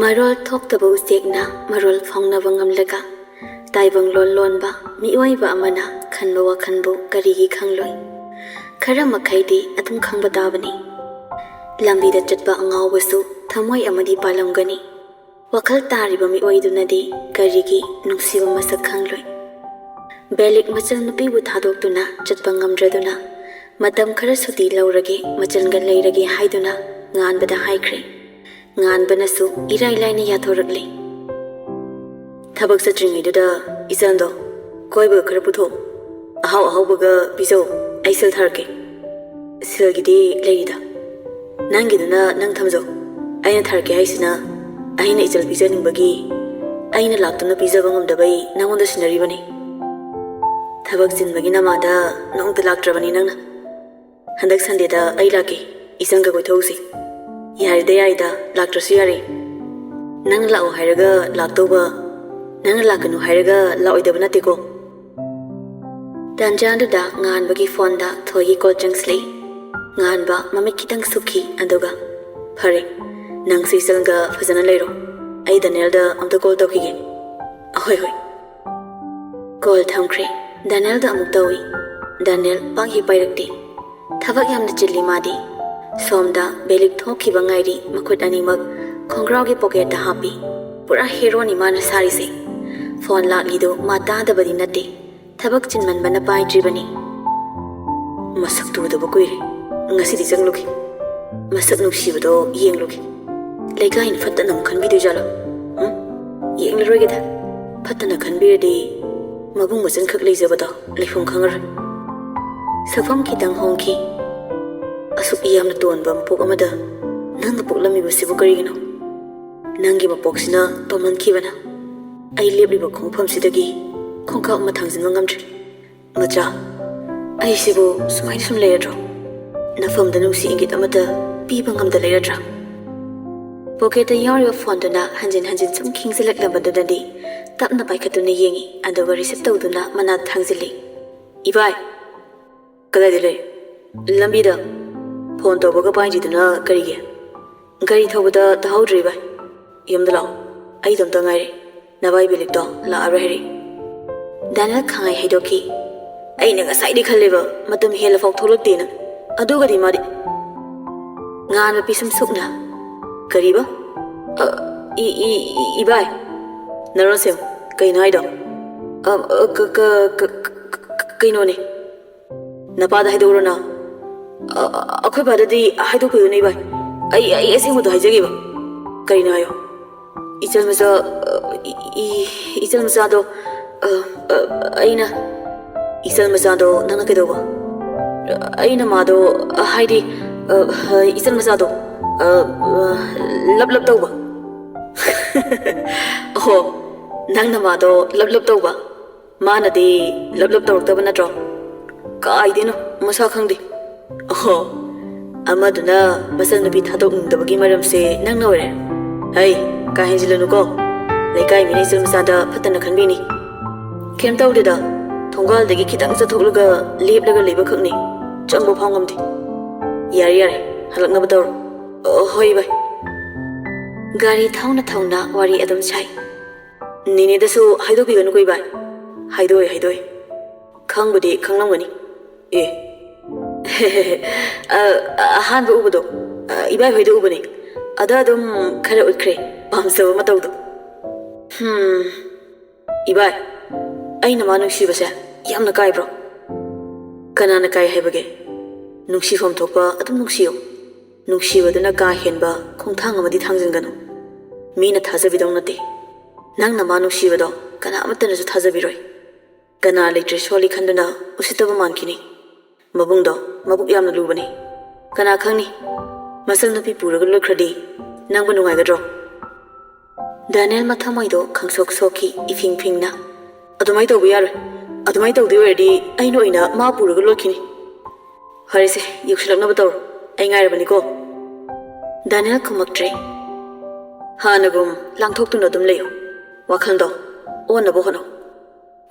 Marol thoktabu usekna marol faungnaba ngamlaga taibang lon-lonba mioiba amana khanba wakhanbu karigi khangloi khara makhaidi adum khangba tabani lambida chatba angawbasu thamoi amadi palamgani wakhal tariba mioidunadi karigi nungsiba masak khangloi belik machal nupibu thadoktuna chatba ngamdraduna matam khara suti laurage machalga leirage haiduna nganbada haikhre nganbanasu irai laina yathorakle thabak satringiduda isando koiba khara putho ahau-ahaubaga piso aisal tharke silgidi leida nangiduna nang thamjo aina tharke haisina aina ichal pijaningbagi aina laktuna pijaba ngamdabai nangonda sinaribani thabak jinbagi namada nongta laktrabani nangna handak sandeda ai lake isanga goithausi yarida yarida laktrasu yare nang lao hairaga laktoba nang lakanu hairaga laoidaba nateko Danjanduda nganbagi fonda thoigi call jangsley nganba mamik kitang sukhi anduga phare nang sisalga fazana leiro ai Daniel da amta call tawkige ahoi hoi call thamkhre Daniel da amuk tawi Daniel panghi pairakti thabak yamna chilli madi somda belik thokhiba ngairi makhut animak khongrau gi pocket da happy pura hero ni mana sari se phone laklido mata da badi nate thabak chinman bana pai dribani masak tu da bakuire ngasi di jangluki masak nuksibado yengluki legai in fatta nam khan bidu jala yengluroge da fatta na khan birdi mabung machan khak leijabada leifum khangar safam kitang hongki asuk iyamna tonba mpok amada nang poklami basibu karigino nangi mapoksina tomankhibana ai lebriba khongpham sidagi khongka ma thangjin mangamdri macha ai sibu sumai sum leadro nafam da nusi ingit amada piba ngamda leadra pocket da yari phone duna hanjin sum khingselak lambadudandi tapna paikhatuna yengi aduga receive tawduna mana thangjili ibai kada dile lambida phone tawbaga paijiduna karige gari thawbada tahaudri bai yamda law ai damta ngaire nabai belikto la arahri Daniel khangai haidoki aina ngasai di khaleba matam hela fok tholakdena aduga di mari ngan pisum sukna kariba ibai narosem kaino haido kaino ne napada haidoro na akhoi badadi haido kuyo nei bai ai asengudo haijageba kaino ayo ichal masa do aina isal masado nana kedoba aina mado haidi isal masado lab tawba oh nangna mado lab tawba mana de lab tawrtaba natro kaidino masa khangdi oh amaduna masal nabi thadok ndabagi maramse nangna ware hai ka henjilanu ko lekai mini isal masada phatana khanbini kem tawdeda thongal degi khitang chathokluga leplaga leiba khakni changbo phangomdi yare halakna bataw hoi bai gari thauna wari adam chai nini dasu haido biganu koi bai haidoi khangbudi khanglamgani ahan bu ubudo ibai hoido ubani ada dum khara utkre pamsaba matawdo ibai aina ma nungshibase yamna kaibro kanana kai haibage nungshifam thokpa adum nungsiyo nungsibaduna ka henba khongthang amadi thangjinganu mina thajabidong nate nangna ma nungsibado kana amatana ju thajabiroi kana leitre soli khanduna usitaba mankini mabuk yamna lubani kana khangni masal nupi puraga lokhradi nangba nungaigadro Daniel mathamaido khangsok soki ifingna adumai tawbi yar adumai tawdi werdi aino ina ma puraga lokhini harise yukshilakna bataw ai ngairabani ko Daniel khumaktre hanagum langthoktuna dum leyo wakhaldo onna bohono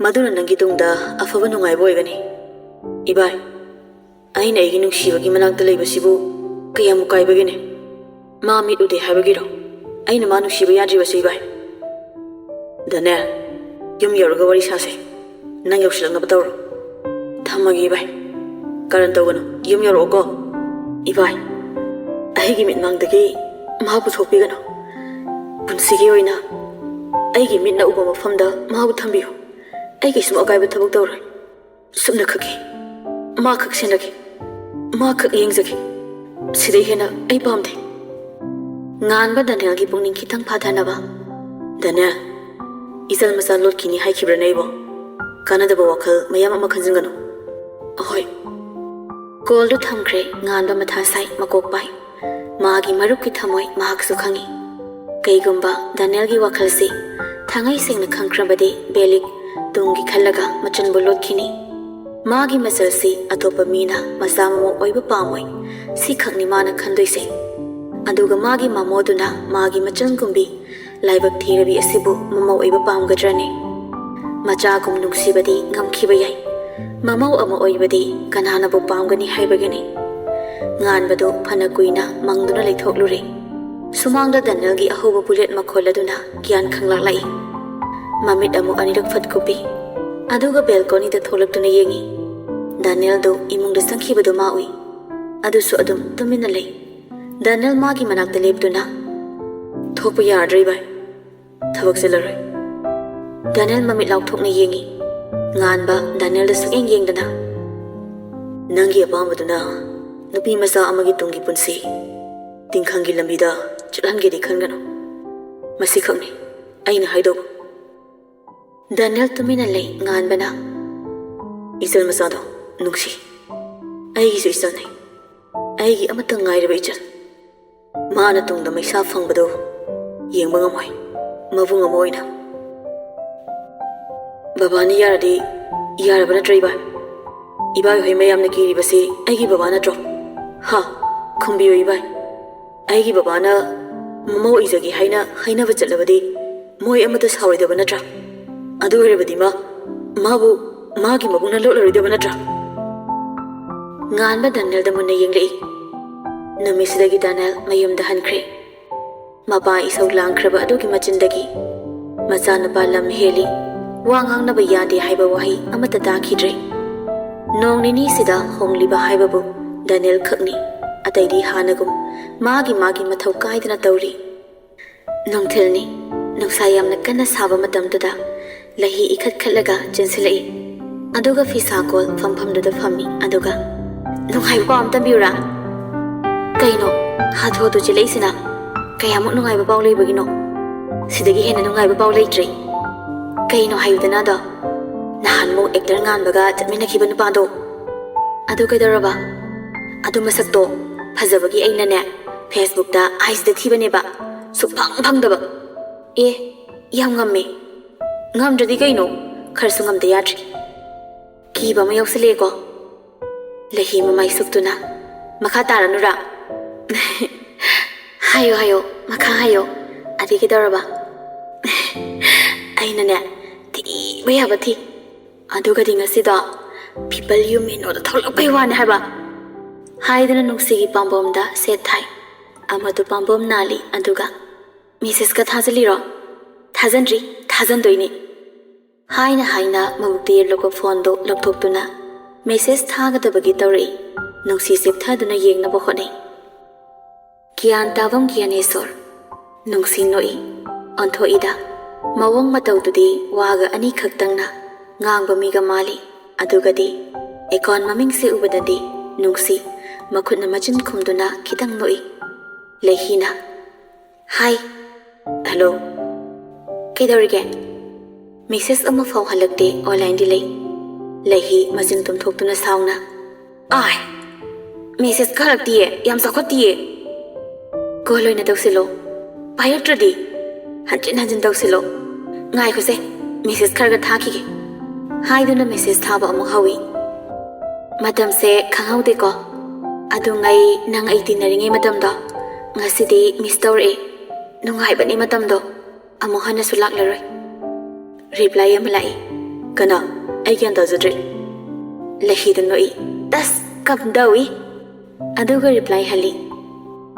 maduna nangi tungda afaba nungai boigani ibai aina igi nungsibagi manakta leibasibu kayam kaibagine ma mit ude habagiro ꯑꯩꯅ ꯃꯥ ꯅꯨꯡꯁꯤꯕ ꯌꯥꯗ꯭ꯔꯤꯕꯁꯤ ꯏꯕꯥꯏ ꯗꯅꯦꯜ ꯌꯨꯝ ꯌꯧꯔꯒ ꯋꯥꯔꯤ ꯁꯥꯁꯦ ꯅꯪ ꯌꯧꯁꯤꯜꯂꯛꯅꯕ ꯇꯧꯔꯣ ꯊꯝꯃꯒꯦ ꯏꯕꯥꯏ ꯀꯔꯟ ꯇꯧꯒꯅꯨ ꯌꯨꯝ ꯌꯧꯔꯛꯑꯣꯀꯣ ꯏꯕꯥꯏ ꯑꯩꯒꯤ ꯃꯤꯠꯃꯥꯡꯗꯒꯤ ꯃꯍꯥꯛ ꯄꯨꯊꯣꯛꯄꯤꯒꯅꯨ ꯄꯨꯟꯁꯤꯒꯤ ꯑꯣꯏꯅ ꯑꯩꯒꯤ ꯃꯤꯠꯅ ꯎꯕ ꯃꯐꯝꯗ ꯃꯍꯥꯛꯄꯨ ꯊꯝꯕꯤꯌꯨ ꯑꯩ ꯀꯩꯁꯨꯝ ꯑꯀꯥꯏꯕ ꯊꯕꯛ ꯇꯧꯔꯣꯏ ꯁꯨꯞꯅ ꯈꯛꯀꯤ ꯃꯥ ꯈꯛ ꯁꯦꯟꯅꯒꯦ ꯃꯥ ꯈꯛ ꯌꯦꯡꯖꯒꯦ ꯁꯤꯗꯩ ꯍꯦꯟꯅ ꯑꯩ ꯄꯥꯝꯗꯦ ꯉꯥꯟꯕ ꯗꯅꯦꯜꯒꯤ ꯄꯨꯛꯅꯤꯡ ꯈꯤꯇꯪ ꯐꯥꯊꯅꯕ ꯗꯅꯦꯜ ꯏꯆꯜ ꯃꯆꯥ ꯂꯣꯠꯈꯤꯅꯤ ꯍꯥꯏꯈꯤꯕ꯭ꯔꯅꯦ ꯑꯩꯕꯣ ꯀꯥꯟꯅꯗꯕ ꯋꯥꯈꯜ ꯃꯌꯥꯝ ꯑꯃ ꯈꯟꯖꯤꯟꯒꯅꯨ ꯑꯍꯣꯏ ꯀꯣꯜꯗꯨ ꯊꯝꯈ꯭ꯔꯦ ꯉꯥꯟꯕ ꯃꯊꯥ ꯁꯥꯏ ꯃꯀꯣꯛ ꯄꯥꯏ ꯃꯥꯒꯤ ꯃꯔꯨꯞꯀꯤ ꯊꯃꯣꯏ ꯃꯍꯥꯛꯁꯨ ꯈꯪꯉꯤ ꯀꯩꯒꯨꯝꯕ ꯗꯅꯦꯜꯒꯤ ꯋꯥꯈꯜꯁꯤ ꯊꯥꯡꯉꯩ ꯁꯦꯡꯅ ꯈꯪꯈ꯭ꯔꯕꯗꯤ ꯕꯦꯂꯤꯛ ꯇꯨꯡꯒꯤ ꯈꯜꯂꯒ ꯃꯆꯟꯕꯨ ꯂꯣꯠꯈꯤꯅꯤ ꯃꯥꯒꯤ ꯃꯆꯜꯁꯤ ꯑꯇꯣꯞꯄ ꯃꯤꯅ ꯃꯆꯥ ꯃꯃꯧ ꯑꯣꯏꯕ ꯄꯥꯝꯃꯣꯏ ꯁꯤꯈꯛꯅꯤ ꯃꯥꯅ ꯈꯟꯗꯣꯏꯁꯦ ꯑꯗꯨꯒ ꯃꯥꯒꯤ ꯃꯃꯣꯗꯨꯅ ꯃꯥꯒꯤ ꯃꯆꯟꯒꯨꯝꯕꯤ ꯂꯥꯏꯕꯛ ꯊꯤꯔꯕꯤ ꯑꯁꯤꯕꯨ ꯃꯃꯧ ꯑꯣꯏꯕ ꯄꯥꯝꯒꯗ꯭ꯔꯅꯤ ꯃꯆꯥꯒꯨꯝ ꯅꯨꯡꯁꯤꯕꯗꯤ ꯉꯝꯈꯤꯕ ꯌꯥꯏ ꯃꯃꯧ ꯑꯃ ꯑꯣꯏꯕꯗꯤ ꯀꯅꯥꯅꯕꯨ ꯄꯥꯝꯒꯅꯤ ꯍꯥꯏꯕꯒꯤꯅꯤ ꯉꯥꯟꯕꯗꯨ ꯐꯅ ꯀꯨꯏꯅ ꯃꯪꯗꯨꯅ ꯂꯩꯊꯣꯛꯂꯨꯔꯦ ꯁꯨꯃꯥꯡꯗ ꯗꯅꯦꯜꯒꯤ ꯑꯍꯧꯕ ꯕꯨꯂꯦꯠ ꯃꯈꯣꯜ ꯑꯗꯨꯅ ꯒ꯭ꯌꯥꯟ ꯈꯪꯂꯛꯂꯛꯏ ꯃꯃꯤꯠ ꯑꯃꯨꯛ ꯑꯅꯤꯔꯛ ꯐꯠ ꯀꯨꯞꯄꯤ ꯑꯗꯨꯒ ꯕꯦꯜꯀꯣꯅꯤꯗ ꯊꯣꯛꯂꯛꯇꯨꯅ ꯌꯦꯡꯉꯤ ꯗꯅꯦꯜꯗꯨ ꯏꯃꯨꯡꯗ ꯆꯪꯈꯤꯕꯗꯨ ꯃꯥ ꯎꯏ ꯑꯗꯨꯁꯨ ꯑꯗꯨꯝ ꯇꯨꯃꯤꯟꯅ ꯂꯩ ꯗꯅꯦꯜ ꯃꯥꯒꯤ ꯃꯅꯥꯛꯇ ꯂꯦꯞꯇꯨꯅ ꯊꯣꯛꯄ ꯌꯥꯔꯗ꯭ꯔ ꯏꯕꯥꯏ ꯊꯕꯛ ꯆꯤꯜꯂꯔꯣꯏ ꯗꯅꯦꯜ ꯃꯃꯤꯠ ꯂꯥꯎꯊꯣꯛꯅ ꯌꯦꯡꯉꯤ ꯉꯥꯟꯕ ꯗꯅꯦꯜꯗ ꯁꯨꯛꯌꯦꯡ ꯌꯦꯡꯗꯅ ꯅꯪꯒꯤ ꯑꯄꯥꯝꯕꯗꯨꯅ ꯅꯨꯄꯤ ꯃꯆꯥ ꯑꯃꯒꯤ ꯇꯨꯡꯒꯤ ꯄꯨꯟꯁꯤ ꯇꯤꯡꯈꯪꯒꯤ ꯂꯝꯕꯤꯗ ꯆꯠꯍꯟꯒꯦꯗꯤ ꯈꯟꯒꯅꯨ ꯃꯁꯤꯈꯛꯅꯤ ꯑꯩꯅ ꯍꯥꯏꯗꯧꯕ ꯗꯅꯦꯜ ꯇꯨꯃꯤꯟꯅ ꯂꯩ ꯉꯥꯟꯕꯅ ꯏꯆꯜ ꯃꯆꯥꯗꯣ ꯅꯨꯡꯁꯤ ꯑꯩꯒꯤꯁꯨ ꯏꯆꯜꯅꯤ ꯑꯩꯒꯤ ꯑꯃꯠꯇ ꯉꯥꯏꯔꯕ ꯏꯆꯜ ꯃꯥꯅ ꯇꯨꯡꯗ ꯃꯩꯁꯥ ꯐꯪꯕꯗꯨ ꯌꯦꯡꯕ ꯉꯝꯃꯣꯏ ꯃꯕꯨꯡ ꯑꯃ ꯑꯣꯏꯅ ꯕꯕꯥꯅ ꯌꯥꯔꯗꯤ ꯌꯥꯔꯕ ꯅꯠꯇ꯭ꯔ ꯏꯕꯥꯏ ꯏꯕꯥꯏ ꯍꯣꯏ ꯃꯌꯥꯝꯅ ꯀꯤꯔꯤꯕꯁꯤ ꯑꯩꯒꯤ ꯕꯕꯥ ꯅꯠꯇ꯭ꯔꯣ ꯍꯥ ꯈꯨꯝꯕꯤꯌꯨ ꯏꯕꯥꯏ ꯑꯩꯒꯤ ꯕꯕꯥꯅ ꯃꯃꯧ ꯑꯣꯏꯖꯒꯦ ꯍꯥꯏꯅ ꯍꯥꯏꯅꯕ ꯆꯠꯂꯕꯗꯤ ꯃꯣꯏ ꯑꯃꯠꯇ ꯁꯥꯎꯔꯣꯏꯗꯕ ꯅꯠꯇ꯭ꯔꯥ ꯑꯗꯨ ꯑꯣꯏꯔꯕꯗꯤ ꯃꯥꯕꯨ ꯃꯥꯒꯤ ꯃꯕꯨꯡꯅ ꯂꯣꯠꯂꯔꯣꯏꯗꯕ ꯅꯠꯇ꯭ꯔꯥ ꯉꯥꯟꯕ ꯗꯅꯦꯜꯗ ꯃꯨꯟꯅ ꯌꯦꯡꯂꯛꯏ ꯅꯨꯃꯤꯠꯁꯤꯗꯒꯤ ꯗꯅꯦꯜ ꯃꯌꯨꯝꯗ ꯍꯟꯈ꯭ꯔꯦ ꯃꯄꯥ ꯏꯁꯧ ꯂꯥꯡꯈ꯭ꯔꯕ ꯑꯗꯨꯒꯤ ꯃꯆꯤꯟꯗꯒꯤ ꯃꯆꯥꯅꯨꯄꯥ ꯂꯝ ꯍꯦꯜꯂꯤ ꯋꯥ ꯉꯥꯡꯅꯕ ꯌꯥꯗꯦ ꯍꯥꯏꯕ ꯋꯥꯍꯩ ꯑꯃꯠꯇ ꯇꯥꯈꯤꯗ꯭ꯔꯦ ꯅꯣꯡ ꯅꯤꯅꯤꯁꯤꯗ ꯍꯣꯡꯂꯤꯕ ꯍꯥꯏꯕꯕꯨ ꯗꯅꯦꯜ ꯈꯛꯅꯤ ꯑꯇꯩꯗꯤ ꯍꯥꯟꯅꯒꯨꯝ ꯃꯥꯒꯤ ꯃꯊꯧ ꯀꯥꯏꯗꯅ ꯇꯧꯔꯤ ꯅꯨꯡꯊꯤꯜꯅꯤ ꯅꯨꯡꯁꯥ ꯌꯥꯝꯅ ꯀꯟꯅ ꯁꯥꯕ ꯃꯇꯝꯗꯨꯗ ꯂꯩꯍꯤ ꯏꯈꯠꯈꯠꯂꯒ ꯆꯦꯟꯁꯤꯜꯂꯛꯏ ꯑꯗꯨꯒ ꯐꯤꯁꯥꯀꯣꯜ ꯐꯝꯐꯝꯗꯨꯗ ꯐꯝꯃꯤ ꯑꯗꯨꯒ ꯅꯨꯡꯉꯥꯏꯕ ꯄꯥꯎ ꯑꯃ ꯇꯝꯕꯤꯌꯨꯔꯥ ꯀꯩꯅꯣ ꯍꯥꯊꯨ ꯍꯥꯊꯨ ꯆꯦꯜꯂꯛꯏꯁꯤꯅ ꯀꯌꯥꯃꯨꯛ ꯅꯨꯡꯉꯥꯏꯕ ꯄꯥꯎ ꯂꯩꯕꯒꯤꯅꯣ ꯁꯤꯗꯒꯤ ꯍꯦꯟꯅ ꯅꯨꯡꯉꯥꯏꯕ ꯄꯥꯎ ꯂꯩꯇ꯭ꯔꯦ ꯀꯩꯅꯣ ꯍꯥꯏꯌꯨꯗꯅꯗꯣ ꯅꯍꯥꯟꯃꯨꯛ ꯑꯦꯛꯇꯔ ꯉꯥꯟꯕꯒ ꯆꯠꯃꯤꯟꯅꯈꯤꯕ ꯅꯨꯄꯥꯗꯣ ꯑꯗꯨ ꯀꯩꯗꯧꯔꯕ ꯑꯗꯨ ꯃꯁꯛꯇꯣ ꯐꯖꯕꯒꯤ ꯑꯩꯅꯅꯦ ꯐꯦꯁꯕꯨꯛꯇ ꯑꯥꯏꯖꯤꯗ ꯊꯤꯕꯅꯦꯕ ꯁꯨꯛꯐꯪ ꯐꯪꯗꯕ ꯑꯦ ꯌꯥꯝ ꯉꯝꯃꯦ ꯉꯝꯗ꯭ꯔꯗꯤ ꯀꯩꯅꯣ ꯈꯔꯁꯨ ꯉꯝꯗ ꯌꯥꯗ꯭ꯔꯤ ꯀꯤꯕ ꯑꯃ ꯌꯥꯎꯁꯤꯜꯂꯛꯑꯦꯀꯣ ꯂꯩꯍꯤ ꯃꯃꯥꯏ ꯁꯨꯛꯇꯨꯅ ꯃꯈꯥ ꯇꯥꯔꯅꯨꯔꯥ ꯍꯥꯏꯌꯣ ꯃꯈꯥ ꯍꯥꯏꯌꯣ ꯑꯗꯨ ꯀꯩꯗꯧꯔꯕ ꯑꯩꯅꯅꯦ ꯊꯤꯕ ꯌꯥꯕ ꯊꯤ ꯑꯗꯨꯒꯗꯤ ꯉꯁꯤꯗꯣ ꯄꯤꯄꯜ ꯌꯨ ꯃꯤꯅꯣꯗ ꯊꯣꯛꯂꯛꯄꯩ ꯋꯥꯅꯤ ꯍꯥꯏꯕ ꯍꯥꯏꯗꯨꯅ ꯅꯨꯡꯁꯤꯒꯤ ꯄꯥꯝꯕꯣꯝꯗ ꯁꯦꯠ ꯊꯥꯏ ꯑꯃꯗꯨ ꯄꯥꯝꯕꯣꯝ ꯅꯥꯜꯂꯤ ꯑꯗꯨꯒ ꯃꯦꯁꯦꯁꯀ ꯊꯥꯖꯤꯜꯂꯤꯔꯣ ꯊꯥꯖꯟꯗ꯭ꯔꯤ ꯊꯥꯖꯟꯗꯣꯏꯅꯤ ꯍꯥꯏꯅ ꯃꯕꯨꯛꯇ ꯌꯦꯛꯂꯛꯄ ꯐꯣꯟꯗꯣ ꯂꯧꯊꯣꯛꯇꯨꯅ ꯃꯦꯁꯦꯁ ꯊꯥꯒꯗꯕꯒꯤ ꯇꯧꯔꯛꯏ ꯅꯨꯡꯁꯤ ꯆꯦꯞꯊꯗꯨꯅ ꯌꯦꯡꯅꯕ ꯍꯣꯠꯅꯩ ꯒ꯭ꯌꯥꯟ ꯇꯥꯕꯝ ꯒ꯭ꯌꯥꯅꯦꯁꯣꯔ ꯅꯨꯡꯁꯤ ꯅꯣꯛꯏ ꯑꯣꯟꯊꯣꯛꯏꯗ ꯃꯑꯣꯡ ꯃꯇꯧꯗꯨꯗꯤ ꯋꯥꯒ ꯑꯅꯤꯈꯛꯇꯪꯅ ꯉꯥꯡꯕ ꯃꯤꯒ ꯃꯥꯜꯂꯤ ꯑꯗꯨꯒꯗꯤ ꯑꯦꯀꯥꯎꯟ ꯃꯃꯤꯡꯁꯤ ꯎꯕꯗꯗꯤ ꯅꯨꯡꯁꯤ ꯃꯈꯨꯠꯅ ꯃꯆꯤꯟ ꯈꯨꯝꯗꯨꯅ ꯈꯤꯇꯪ ꯅꯣꯛꯏ ꯂꯩꯍꯤꯅ ꯍꯥꯏ ꯍꯜꯂꯣ ꯀꯩꯗꯧꯔꯤꯒꯦ ꯃꯦꯁꯦꯁ ꯑꯃ ꯐꯥꯎ ꯍꯜꯂꯛꯇꯦ ꯑꯣꯟꯂꯥꯏꯟꯗꯤ ꯂꯩ ꯂꯩꯍꯤ ꯃꯆꯤꯟ ꯇꯨꯝꯊꯣꯛꯇꯨꯅ ꯁꯥꯎꯅ ꯑꯥꯏ ꯃꯦꯁꯦꯁ ꯍꯜꯂꯛꯇꯤꯌꯦ ꯌꯥꯝ ꯆꯥꯎꯈꯠꯇꯤꯌꯦ ꯀꯣꯜ ꯑꯣꯏꯅ ꯇꯧꯁꯤꯜꯂꯣ ꯄꯥꯏꯔꯛꯇ꯭ꯔꯗꯤ ꯍꯟꯖꯤꯟ ꯍꯟꯖꯤꯟ ꯇꯧꯁꯤꯜꯂꯣ ꯉꯥꯏꯈꯣꯁꯦ ꯃꯦꯁꯦꯁ ꯈꯔꯒ ꯊꯥꯈꯤꯒꯦ ꯍꯥꯏꯗꯨꯅ ꯃꯦꯁꯦꯁ ꯊꯥꯕ ꯑꯃꯨꯛ ꯍꯧꯏ ꯃꯇꯝꯁꯦ ꯈꯪꯍꯧꯗꯦꯀꯣ ꯑꯗꯨꯉꯩ ꯅꯪ ꯑꯩ ꯇꯤꯟꯅꯔꯤꯉꯩ ꯃꯇꯝꯗꯣ ꯉꯁꯤꯗꯤ ꯃꯤꯁ ꯇꯧꯔꯛꯑꯦ ꯅꯨꯡꯉꯥꯏꯕꯅꯤ ꯃꯇꯝꯗꯣ ꯑꯃꯨꯛ ꯍꯟꯅꯁꯨ ꯂꯥꯛꯂꯔꯣꯏ ꯔꯤꯄ꯭ꯂꯥꯏ ꯑꯃ ꯂꯥꯛꯏ ꯀꯅꯥ ꯑꯩ ꯒ꯭ꯌꯥꯟ ꯇꯥꯖꯗ꯭ꯔꯦ ꯂꯩꯍꯤꯗ ꯅꯣꯛꯏ ꯇꯁ ꯀꯝꯗꯧꯏ ꯑꯗꯨꯒ ꯔꯤꯄ꯭ꯂꯥꯏ ꯍꯜꯂꯤ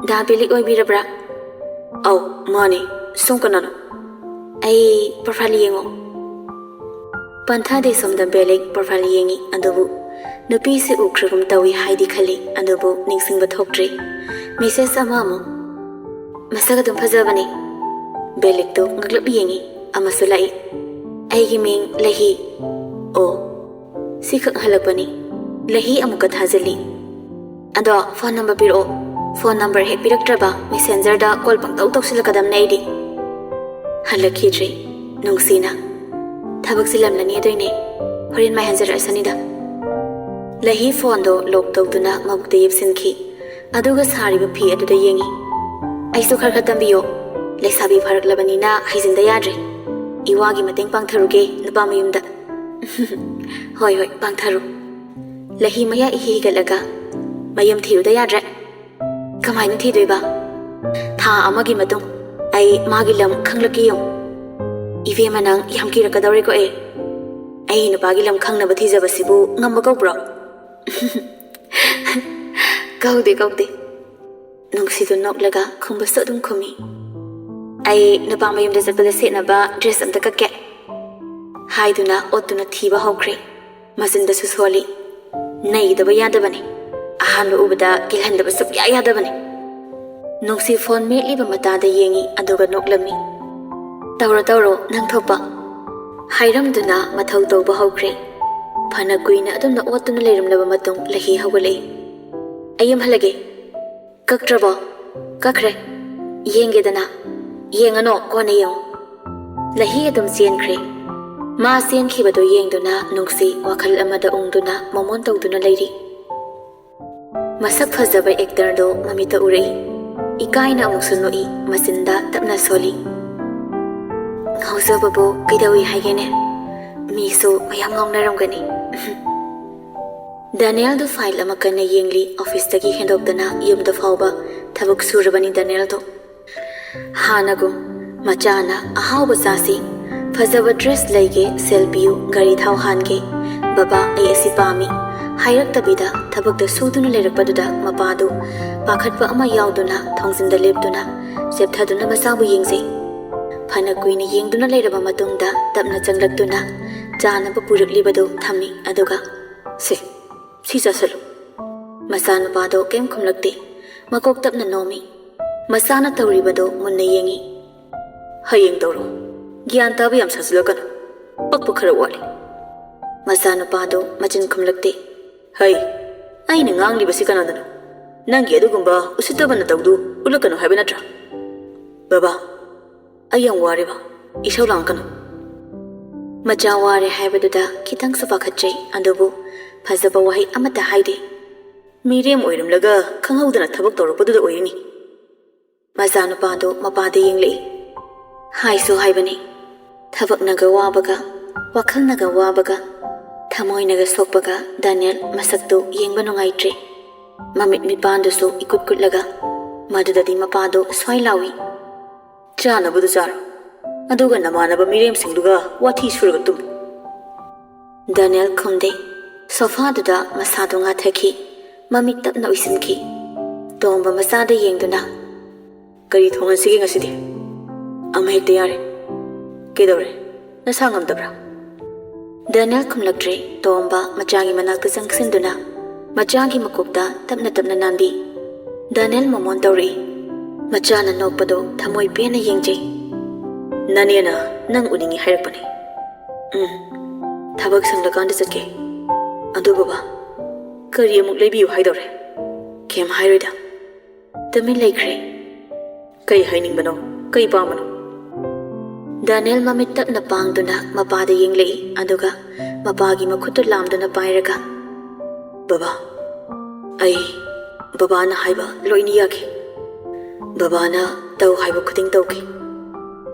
ꯗꯥ ꯕꯦꯂꯤꯛ ꯑꯣꯏꯕꯤꯔꯕ꯭ꯔꯥ ꯑꯧ ꯃꯥꯅꯤ ꯁꯣꯝ ꯀꯅꯥꯅꯣ ꯑꯩ ꯄ꯭ꯔꯣꯐꯥꯏꯜ ꯌꯦꯡꯉꯣ ꯄꯟꯊꯥꯗꯦ ꯁꯣꯝꯗ ꯕꯦꯂꯤꯛ ꯄ꯭ꯔꯣꯐꯥꯏꯜ ꯌꯦꯡꯉꯤ ꯑꯗꯨꯕꯨ ꯅꯨꯄꯤꯁꯤ ꯎꯈ꯭ꯔꯒꯨꯝ ꯇꯧꯏ ꯍꯥꯏꯗꯤ ꯈꯜꯂꯤ ꯑꯗꯨꯕꯨ ꯅꯤꯡꯁꯤꯡꯕ ꯊꯣꯛꯇ꯭ꯔꯤ ꯃꯦꯁꯦꯖ ꯑꯃ ꯑꯃꯨꯛ ꯃꯁꯛ ꯑꯗꯨꯝ ꯐꯖꯕꯅꯤ ꯕꯦꯂꯤꯛꯇꯨ ꯉꯛꯂꯞ ꯌꯦꯡꯉꯤ ꯑꯃꯁꯨ ꯂꯥꯛꯏ ꯑꯩꯒꯤ ꯃꯤꯡ ꯂꯩꯍꯤ ꯑꯣ ꯁꯤꯈꯛ ꯍꯜꯂꯛꯄꯅꯤ ꯂꯩꯍꯤ ꯑꯃꯨꯛꯀ ꯊꯥꯖꯤꯜꯂꯤ ꯑꯗꯣ ꯐꯣꯟ ꯅꯝꯕꯔ ꯄꯤꯔꯛꯑꯣ ꯐꯣꯟ ꯅꯝꯕꯔ ꯍꯦꯛ ꯄꯤꯔꯛꯇ꯭ꯔꯕ ꯃꯦꯁꯦꯟꯖꯔꯗ ꯀꯣꯜ ꯄꯪꯇꯧ ꯇꯧꯁꯤꯜꯂꯛꯀꯗꯕꯅꯦ ꯑꯩꯗꯤ ꯍꯜꯂꯛꯈꯤꯗ꯭ꯔꯤ ꯅꯨꯡꯁꯤꯅ ꯊꯕꯛ ꯆꯤꯜꯂꯝꯂꯅꯤ ꯑꯗꯨꯏꯅꯦ ꯍꯣꯔꯦꯟ ꯃꯥꯏ ꯍꯟꯖꯔꯛꯑꯁꯅꯤꯗ ꯂꯩꯍꯤ ꯐꯣꯟꯗꯣ ꯂꯣꯛ ꯇꯧꯗꯨꯅ ꯃꯕꯨꯛꯇ ꯌꯦꯞꯁꯤꯟꯈꯤ ꯑꯗꯨꯒ ꯁꯥꯔꯤꯕ ꯐꯤ ꯑꯗꯨꯗ ꯌꯦꯡꯉꯤ ꯑꯩꯁꯨ ꯈꯔ ꯈꯔ ꯇꯝꯕꯤꯌꯣ ꯂꯩꯁꯥꯕꯤ ꯐꯥꯔꯛꯂꯕꯅꯤꯅ ꯍꯩꯖꯤꯟꯗ ꯌꯥꯗ꯭ꯔꯦ ꯏꯋꯥꯒꯤ ꯃꯇꯦꯡ ꯄꯥꯡꯊꯔꯨꯒꯦ ꯅꯨꯄꯥ ꯃꯌꯨꯝꯗ ꯍꯣꯏ ꯍꯣꯏ ꯄꯥꯡꯊꯔꯨ ꯂꯩꯍꯤ ꯃꯌꯥ ꯏꯍꯤ ꯍꯤꯒꯠꯂꯒ ꯃꯌꯨꯝ ꯊꯤꯔꯨꯗ ꯌꯥꯗ꯭ꯔꯦ ꯀꯃꯥꯏꯅ ꯊꯤꯗꯣꯏꯕ ꯊꯥ ꯑꯃꯒꯤ ꯃꯇꯨꯡ ꯑꯩ ꯃꯥꯒꯤ ꯂꯝ ꯈꯪꯂꯛꯀꯦ ꯌꯦꯡꯉꯨ 이베마 ꯅꯪ ꯌꯥꯝ ꯀꯤꯔꯛꯀꯗꯧꯔꯦꯀꯣ ꯑꯩ ꯅꯨꯄꯥꯒꯤ ꯂꯝ ꯈꯪꯅꯕ ꯊꯤꯖꯕꯁꯤꯕꯨ ꯉꯝꯕ ꯀꯧꯕ꯭ꯔꯣ ꯀꯧꯗꯦ ꯅꯨꯡꯁꯤꯗꯨ ꯅꯣꯛꯂꯒ ꯈꯨꯝꯕꯁꯨ ꯑꯗꯨꯝ ꯈꯨꯝꯃꯤ ꯑꯩ ꯅꯨꯄꯥ ꯃꯌꯨꯝꯗ ꯆꯠꯄꯗ ꯁꯦꯠꯅꯕ ꯗ꯭ꯔꯦꯁ ꯑꯝꯇ ꯀꯛꯀꯦ ꯍꯥꯏꯗꯨꯅ ꯑꯣꯠꯇꯨꯅ ꯊꯤꯕ ꯍꯧꯈ꯭ꯔꯦ ꯃꯆꯤꯟꯗꯁꯨ ꯁꯣꯜꯂꯤ ꯅꯩꯗꯕ ꯌꯥꯗꯕꯅꯤ ꯑꯍꯥꯟꯕ ꯎꯕꯗ ꯀꯤꯜꯍꯟꯗꯕ ꯁꯨꯛꯌꯥ ꯌꯥꯗꯕꯅꯤ ꯅꯨꯡꯁꯤ ꯐꯣꯟ ꯃꯦꯠꯂꯤꯕ ꯃꯇꯥꯗ ꯌꯦꯡꯉꯤ ꯑꯗꯨꯒ ꯅꯣꯛꯂꯝꯃꯤ ꯇꯧꯔꯣ ꯅꯪ ꯊꯣꯛꯄ ꯍꯥꯏꯔꯝꯗꯨꯅ ꯃꯊꯧ ꯇꯧꯕ ꯍꯧꯈ꯭ꯔꯦ ꯐꯅ ꯀꯨꯏꯅ ꯑꯗꯨꯝꯅ ꯑꯣꯠꯇꯨꯅ ꯂꯩꯔꯝꯂꯕ ꯃꯇꯨꯡ ꯂꯩꯍꯤ ꯍꯧꯒꯠꯂꯛꯏ ꯑꯩ ꯌꯨꯝꯍꯜꯂꯒꯦ ꯀꯛꯇ꯭ꯔꯕꯣ ꯀꯛꯈ꯭ꯔꯦ ꯌꯦꯡꯒꯦꯗꯅ ꯌꯦꯡꯉꯅꯣ ꯀꯣꯟꯅ ꯌꯦꯡꯉꯣ ꯂꯩꯍꯤ ꯑꯗꯨꯝ ꯆꯦꯟꯈ꯭ꯔꯦ ꯃꯥ ꯆꯦꯟꯈꯤꯕꯗꯣ ꯌꯦꯡꯗꯨꯅ ꯅꯨꯡꯁꯤ ꯋꯥꯈꯜ ꯑꯃꯗ ꯎꯪꯗꯨꯅ ꯃꯃꯣꯟ ꯇꯧꯗꯨꯅ ꯂꯩꯔꯤ ꯃꯁꯛ ꯐꯖꯕ ꯑꯦꯛꯇꯔꯗꯣ ꯃꯃꯤꯠꯇ ꯎꯔꯛꯏ ꯏꯀꯥꯏꯅ ꯑꯃꯨꯛꯁꯨ ꯅꯣꯛꯏ ꯃꯆꯤꯟꯗ ꯇꯞꯅ ꯁꯣꯜꯂꯤ ꯉꯥꯎꯖꯕꯕꯨ ꯀꯩꯗꯧꯏ ꯍꯥꯏꯒꯦꯅꯦ ꯃꯤꯁꯨ ꯃꯌꯥꯝ ꯉꯥꯎꯅꯔꯝꯒꯅꯤ ꯗꯥꯅꯤꯌꯦꯜꯗꯨ ꯐꯥꯏꯜ ꯑꯃ ꯀꯟꯅ ꯌꯦꯡꯂꯤ ꯑꯣꯐꯤꯁꯇꯒꯤ ꯍꯦꯟꯗꯣꯛꯇꯅ ꯌꯨꯝꯗ ꯐꯥꯎꯕ ꯊꯕꯛ ꯁꯨꯔꯕꯅꯤ ꯗꯥꯅꯤꯌꯦꯜꯗꯣ ꯍꯥꯟꯅꯒꯨꯝ ꯃꯆꯥꯅ ꯑꯍꯥꯎꯕ ꯆꯥꯁꯤ ꯐꯖꯕ ꯗ꯭ꯔꯦꯁ ꯂꯩꯒꯦ ꯁꯦꯜ ꯄꯤꯌꯨ ꯒꯥꯔꯤ ꯊꯥꯎ ꯍꯥꯟꯒꯦ ꯕꯕꯥ ꯑꯩ ꯑꯁꯤ ꯄꯥꯝꯃꯤ ꯍꯥꯏꯔꯛꯇꯕꯤꯗ ꯊꯕꯛꯇ ꯁꯨꯗꯨꯅ ꯂꯩꯔꯛꯄꯗꯨꯗ ꯃꯄꯥꯗꯨ ꯄꯥꯈꯠꯄ ꯑꯃ ꯌꯥꯎꯗꯨꯅ ꯊꯣꯡꯖꯤꯟꯗ ꯂꯦꯞꯇꯨꯅ ꯆꯦꯞꯊꯗꯨꯅ ꯃꯆꯥꯕꯨ ꯌꯦꯡꯖꯩ ꯐꯅ ꯀꯨꯏꯅ ꯌꯦꯡꯗꯨꯅ ꯂꯩꯔꯕ ꯃꯇꯨꯡꯗ ꯇꯞꯅ ꯆꯪꯂꯛꯇꯨꯅ ꯆꯥꯅꯕ ꯄꯨꯔꯛꯂꯤꯕꯗꯨ ꯊꯝꯃꯤ ꯑꯗꯨꯒ ꯁꯤ ꯆꯥꯁꯜꯂꯨ ꯃꯆꯥꯅꯨꯄꯥꯗꯣ ꯀꯩꯝ ꯈꯨꯝꯂꯛꯇꯦ ꯃꯀꯣꯛ ꯇꯞꯅ ꯅꯣꯝꯃꯤ ꯃꯆꯥꯅ ꯇꯧꯔꯤꯕꯗꯣ ꯃꯨꯟꯅ ꯌꯦꯡꯉꯤ ꯍꯌꯦꯡ ꯇꯧꯔꯣ ꯒ꯭ꯌꯥꯟ ꯇꯥꯕ ꯌꯥꯝ ꯁꯥꯖꯤꯜꯂꯛꯀꯅꯨ ꯄꯛꯄ ꯈꯔ ꯋꯥꯠꯂꯤ ꯃꯆꯥꯅꯨꯄꯥꯗꯣ ꯃꯆꯤꯟ ꯈꯨꯝꯂꯛꯇꯦ ꯑꯩꯅ ꯉꯥꯡꯂꯤꯕꯁꯤ ꯀꯅꯥꯗꯅꯣ ꯅꯪꯒꯤ ꯑꯗꯨꯒꯨꯝꯕ ꯎꯁꯤꯠꯇꯕ ꯅꯇꯧꯗꯨ ꯎꯠꯂꯛꯀꯅꯨ ꯍꯥꯏꯕ ꯅꯠꯇ꯭ꯔꯥ ꯕꯕꯥ ꯑꯩ ꯌꯥꯝ ꯋꯥꯔꯦꯕ ꯏꯁꯧ ꯂꯥꯡꯀꯅꯨ ꯃꯆꯥ ꯋꯥꯔꯦ ꯍꯥꯏꯕꯗꯨꯗ ꯈꯤꯇꯪꯁꯨ ꯄꯥꯈꯠꯆꯩ ꯑꯗꯨꯕꯨ ꯐꯖꯕ ꯋꯥꯍꯩ ꯑꯃꯠꯇ ꯍꯥꯏꯗꯦ ꯃꯤꯔꯦꯝ ꯑꯣꯏꯔꯝꯂꯒ ꯈꯪꯍꯧꯗꯅ ꯊꯕꯛ ꯇꯧꯔꯛꯄꯗꯨꯗ ꯑꯣꯏꯔꯤꯅꯤ ꯃꯆꯥꯅꯨꯄꯥꯗꯣ ꯃꯄꯥꯗ ꯌꯦꯡꯂꯛꯏ ꯍꯥꯏꯁꯨ ꯍꯥꯏꯕꯅꯤ ꯊꯕꯛꯅꯒ ꯋꯥꯕꯒ ꯋꯥꯈꯜꯅꯒ ꯋꯥꯕꯒ ꯊꯃꯣꯏꯅꯒ ꯁꯣꯛꯄꯒ ꯗꯥꯅꯤꯌꯦꯜ ꯃꯁꯛꯇꯨ ꯌꯦꯡꯕ ꯅꯨꯡꯉꯥꯏꯇ꯭ꯔꯦ ꯃꯃꯤꯠ ꯃꯤꯄꯥꯟꯗꯨꯁꯨ ꯏꯀꯨꯠ ꯀꯨꯠꯂꯒ ꯃꯗꯨꯗꯗꯤ ꯃꯄꯥꯗꯣ ꯁ꯭ꯋꯥꯏ ꯂꯥꯎꯏ ꯆꯥꯅꯕꯗꯨ ꯆꯥꯔꯣ ꯑꯗꯨꯒ ꯅꯃꯥꯟꯅꯕ ꯃꯤꯔꯦꯝꯁꯤꯡꯗꯨꯒ ꯋꯥꯊꯤ ꯁꯨꯔꯒ ꯇꯨꯝꯃꯨ ꯗꯥꯅꯤꯌꯦꯜ ꯈꯨꯝꯗꯦ ꯁꯣꯐꯥꯗꯨꯗ ꯃꯁꯥꯗꯣ ꯉꯥꯊꯈꯤ ꯃꯃꯤꯠ ꯇꯞꯅ ꯎꯏꯁꯤꯟꯈꯤ ꯇꯣꯝꯕ ꯃꯆꯥꯗ ꯌꯦꯡꯗꯨꯅ ꯀꯔꯤ ꯊꯣꯡꯍꯟꯁꯤꯒꯦ ꯉꯁꯤꯗꯤ ꯑꯃ ꯍꯦꯛꯇ ꯌꯥꯔꯦ ꯀꯩꯗꯧꯔꯦ ꯅꯁꯥ ꯉꯝꯗꯕ꯭ꯔꯥ ꯗꯥꯅꯤꯌꯦꯜ ꯈꯨꯝꯂꯛꯇ꯭ꯔꯦ ꯇꯣꯝꯕ ꯃꯆꯥꯒꯤ ꯃꯅꯥꯛꯇ ꯆꯪꯁꯤꯟꯗꯨꯅ ꯃꯆꯥꯒꯤ ꯃꯀꯣꯛꯇ ꯇꯞꯅ ꯇꯞꯅ ꯅꯥꯟꯕꯤ ꯗꯥꯅꯤꯌꯦꯜ ꯃꯃꯣꯟ ꯇꯧꯔꯛꯏ ꯃꯆꯥꯅ ꯅꯣꯛꯄꯗꯣ ꯊꯃꯣꯏ ꯄꯦꯟꯅ ꯌꯦꯡꯖꯩ ꯅꯅꯦꯅ ꯅꯪ ꯎꯅꯤꯡꯉꯤ ꯍꯥꯏꯔꯛꯄꯅꯤ ꯊꯕꯛ ꯁꯪꯂꯀꯥꯟꯗ ꯆꯠꯀꯦ ꯑꯗꯨ ꯕꯕꯥ ꯀꯔꯤ ꯑꯃꯨꯛ ꯂꯩꯕꯤꯌꯨ ꯍꯥꯏꯗꯧꯔꯦ ꯀꯩꯝ ꯍꯥꯏꯔꯣꯏꯗ ꯇꯨꯃꯤꯟ ꯂꯩꯈ꯭ꯔꯦ ꯀꯩ ꯍꯥꯏꯅꯤꯡꯕꯅꯣ ꯀꯩ ꯄꯥꯝꯕꯅꯣ ꯗꯥꯅꯤꯌꯦꯜ ꯃꯃꯤꯠ ꯇꯞꯅ ꯄꯥꯡꯗꯨꯅ ꯃꯄꯥꯗ ꯌꯦꯡꯂꯛꯏ ꯑꯗꯨꯒ ꯃꯄꯥꯒꯤ ꯃꯈꯨꯠꯇꯨ ꯂꯥꯝꯗꯨꯅ ꯄꯥꯏꯔꯒ ꯕꯕꯥ ꯑꯩ ꯕꯕꯥꯅ ꯍꯥꯏꯕ ꯂꯣꯏꯅ ꯌꯥꯈꯤ ꯕꯕꯥꯅ ꯇꯧ ꯍꯥꯏꯕ ꯈꯨꯗꯤꯡ ꯇꯧꯈꯤ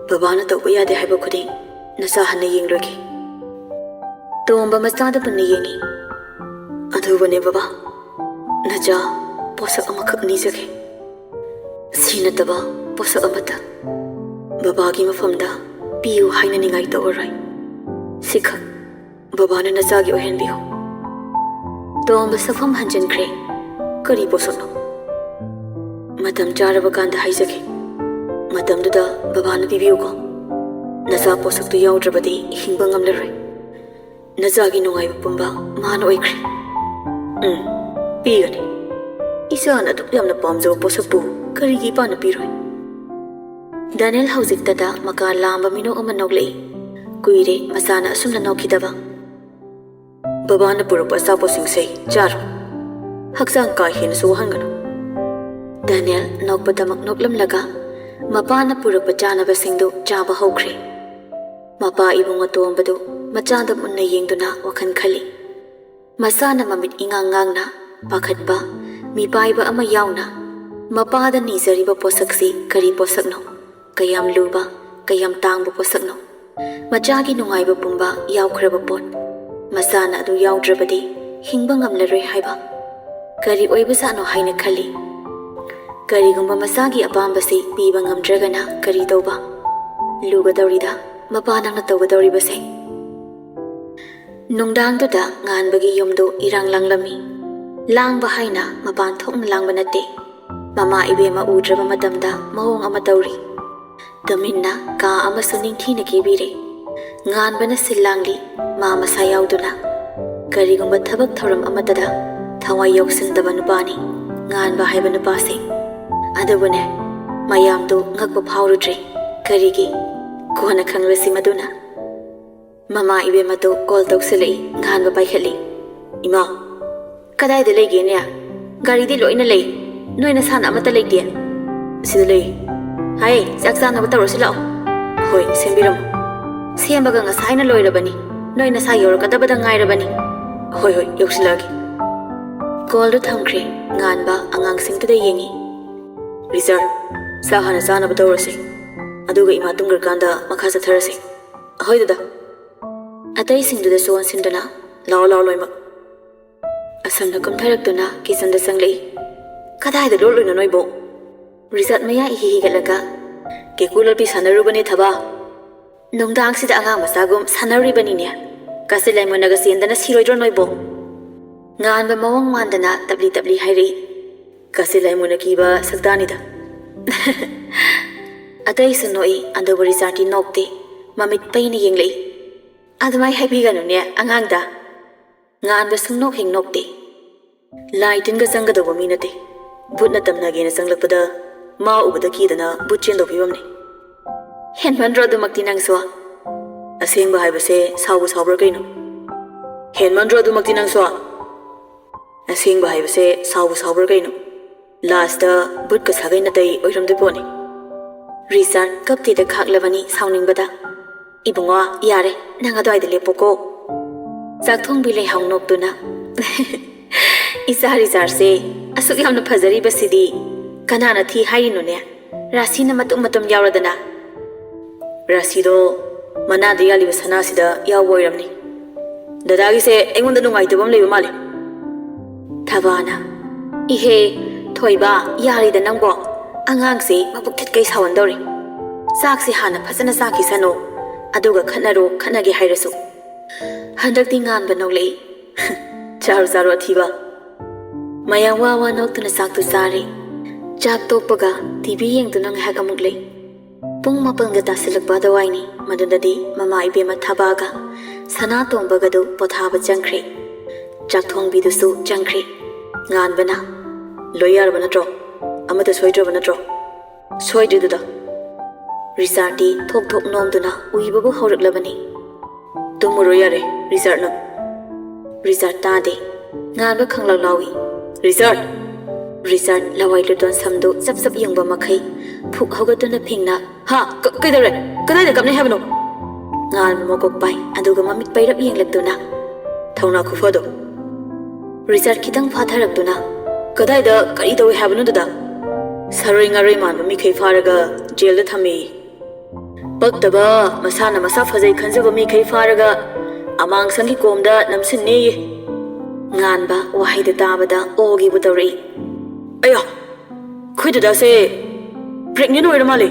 ꯕꯕꯥꯅ ꯇꯧꯕ ꯌꯥꯗꯦ ꯍꯥꯏꯕ ꯈꯨꯗꯤꯡ ꯅꯆꯥ ꯍꯟꯅ ꯌꯦꯡꯂꯣꯏꯈꯤ ꯇꯣꯝꯕ ꯃꯆꯥꯗ ꯄꯨꯟꯅ ꯌꯦꯡꯉꯤ ꯑꯗꯨꯕꯨꯅꯦ ꯕꯕꯥ ꯅꯆꯥ ꯄꯣꯠꯁꯛ ꯑꯃꯈꯛ ꯅꯤꯖꯒꯦ ꯁꯤ ꯅꯠꯇꯕ ꯄꯣꯠꯁꯛ ꯑꯃꯠꯇ ꯕꯕꯥꯒꯤ ꯃꯐꯝꯗ ꯄꯤꯌꯨ ꯍꯥꯏꯅꯅꯤꯡꯉꯥꯏ ꯇꯧꯔꯔꯣꯏ ꯁꯤꯈꯛ ꯕꯕꯥꯅ ꯅꯆꯥꯒꯤ ꯑꯣꯏꯍꯟꯕꯤꯌꯨ ꯇꯣꯝꯕ ꯁꯛꯐꯝ Matamduda babana pibiyuko. Naza posaktu yaudravadi hingba ngamlaroi. Nazagi nungai pumba mano oikri. Pigani. Isana aduk yamna pamjawa posakpu karigi pana piroi. Daniel hauziktada maka lamba minok ama noglei. Kuire masana asumna nokidaba. Babana purukpa asapotsingsei charo. Haksang ka hena suwahangano. Daniel nokpadamak noklamlaga mapana purukpa chanabasingdu chaba hokre. Mapa ibung atombadu machanda munna yengduna wakhan khali. Masana mamit ingang-ngangna pakhatba mipaiba ama yauna. Mapada nizariba posaksi kari posakno. Kayam luba kayam tangba posakno. Machagi nungaiba pumba yaukhraba pot. Masana adu yaudravadi hingba ngamlaroi haiba. Kari oibasano haina khali. Karigumba masagi apambasi piba ngamdragana kari tauba. Lugadawrida mapanangna tawgadawribase. Nungdangduda nganbagi yumdu irang langlami. Langba haina mapan thokna langba nate. Mama ibema udraba matamda mahong ama tawri. Daminna ka amasu ningthina kibire. Nganbana silangli mama sayauduna. Karigumba thabak thoram amatada thawai yoksindaba nupani. Nganba haiba nupasi. Adabune mayamdu ngakpa phawrudre. Karigi kona khanglasi maduna. Mama ibemadu call tawsilai nganba paikhali. Ima kadai de legi ne gari di loina lei noina sana amata leite sida lei hai saksa na bataro sila hoi sembiram sembaga ngasaina loirabani noina sa yorokadabada ngairabani hoi yoksilagi call do thamkhre nganba angang singtuda yengi result sa hana sana bataro se aduga ima tungar kanda makha satharase hoi dada atai singduda son sindana law loima Asamna kumtharakduna kisanda sanglei. Kadai da loloi na noibo. Result maya ihigalaga. Kekulorpi sanarubani thaba. Nungdang sida angang masagum sanaribani ne. Kasilai monaga sendana siroidro noibo. Nganba mawang mandana tabli hairi. Kasilai monakiba sakdani da. Atai sunoi andoba resarti nokte. Mamit paini yenglei. Adamai haibiganu ne angang da. Nganba sungnok hing nokte. Lai tinga sangadaba minate. Butna tamnagena sanglakpada ma ubada kidana butchendo pibamne. Henmandro dumakti nangswa. Asengba haibase saubu saubra kaino. Henmandro dumakti nangswa. Asengba haibase saubu saubra kaino. Lasta butka sagai natai oiramde pone. Rizan kapte da khaklabani sauningbada. Ibungwa yare nangadwaida lepoko. Sakthong bilay haung noktuna. Isa rizar se asuk yamna phajari basidi kanana thi hairino ne rasi na matum yawradana rasi do mana de yali basana sida yawoiramni dadagi se engonda nungai tobam leba male thabana ihe thoiba yari da nangbo angang se mabuk thit kai sawandori sak se hana phasana saki sano aduga khanage hairasu handak tingan banolei charu athiba mayang wawa noktuna saktu sari chak tokpaga tv yengtuna ngahak amuk lei pung mapanga tasilakpa dawaini madudadi mama ibema thabaga sana tombagadu pothaba changkhre chak thongbidusu changkhre nganbana loyar banatro amata soidro banatro soidriduda risarti thok nomduna uibabu hawraklabani tumuro yare result no result ta de nganba khanglaw lawi result lawai luton samdo sap yengba makhai phuk hogatuna phingna ha kaidare kadai da kapne habno ngan mokok pai aduga mamit pairap yenglaktuna thawna khufado result kitang phatharakduna kadai da kari tawi habno da saroi ngaroi man mi khai faraga jail da thami Baktaba masana masa fazai khanjaba mi khai faraga amang sangi komda namsinne nganba wahaida tabada ogi butari aya khoida da se pregnant oira male